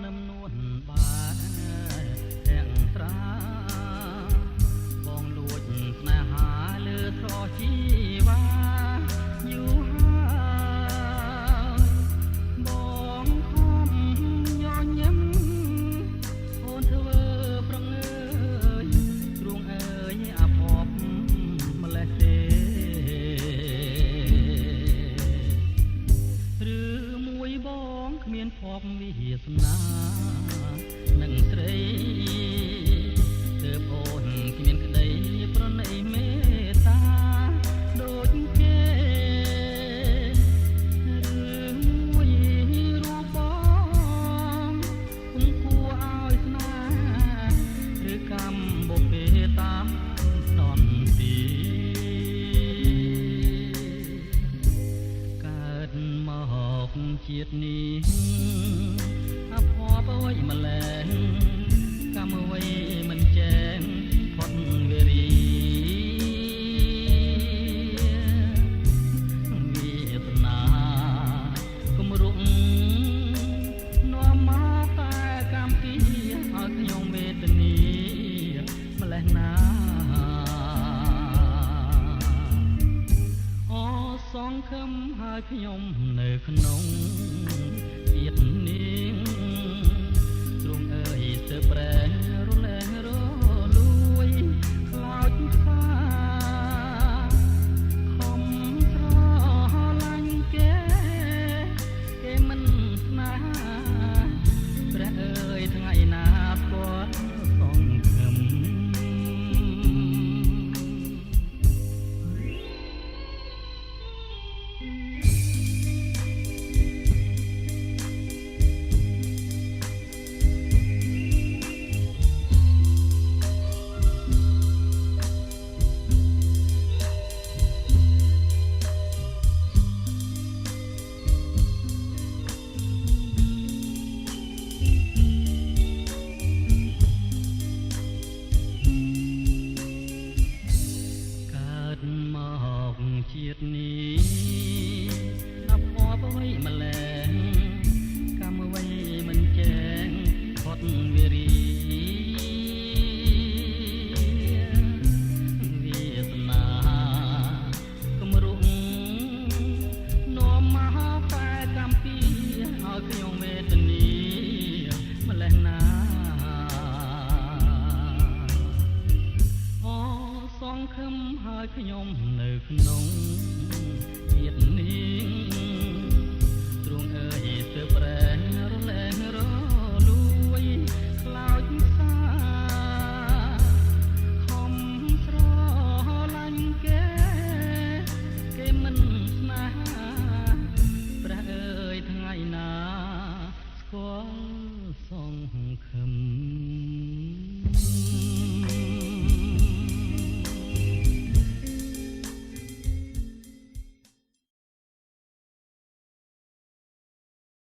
នឹមនួនបានទាំងត្រាបងលួចស្នេហាលើស្រជីវ៉ាយូរហើយបងខំញញឹមអូនធ្វើប្រងើយទ្រូងអើយអាភពម្លេះទេឬមួយបងគ្មានភពវាសនានឹងស្រីទើបអូនគ្មានក្តីប្រណីមេត្តាដូចគេឬមួយរូបបងគុំគួរឲ្យស្នេហ៍ឬកម្មបុពេតាមតនទីកើតមកជាតិនេះអភ័ព្វអ្វីម្ល៉េះកម្មអ្វីមិនចែងផុតវេរីវាសនាគំរុកនាំមកតែកម្មពីឲ្យខ្ញុំវេទនីម្ល៉េះណាអូសងខឹមហើយខ្ញុំនៅក្នុងជាតិនេះទ្រង់អើយទៅប្រែរលែងរលួយខ្លោចខ្សាខំស្រឡាញ់គេមិនស្នេហាព្រះអើយថ្ងៃណាស្គាល់សងខឹមជាតិនេះអភ័ព្វអ្វីម្ល៉េះកម្មអ្វីមិនចែងផុតវេរីវាសនាគំរុកនាំមកតែកម្មពីឲ្យខ្ញុំវេទនីម្ល៉េះណាអូសងខឹមហើយខ្ញុំនៅក្នុងជាតិនេះទ្រង់អើយទៅប្រែរលែងរលួយខ្លោចខ្សាខំស្រឡាញ់គេមិនស្នេហាព្រះអើយថ្ងៃណាស្គាល់សងខឹម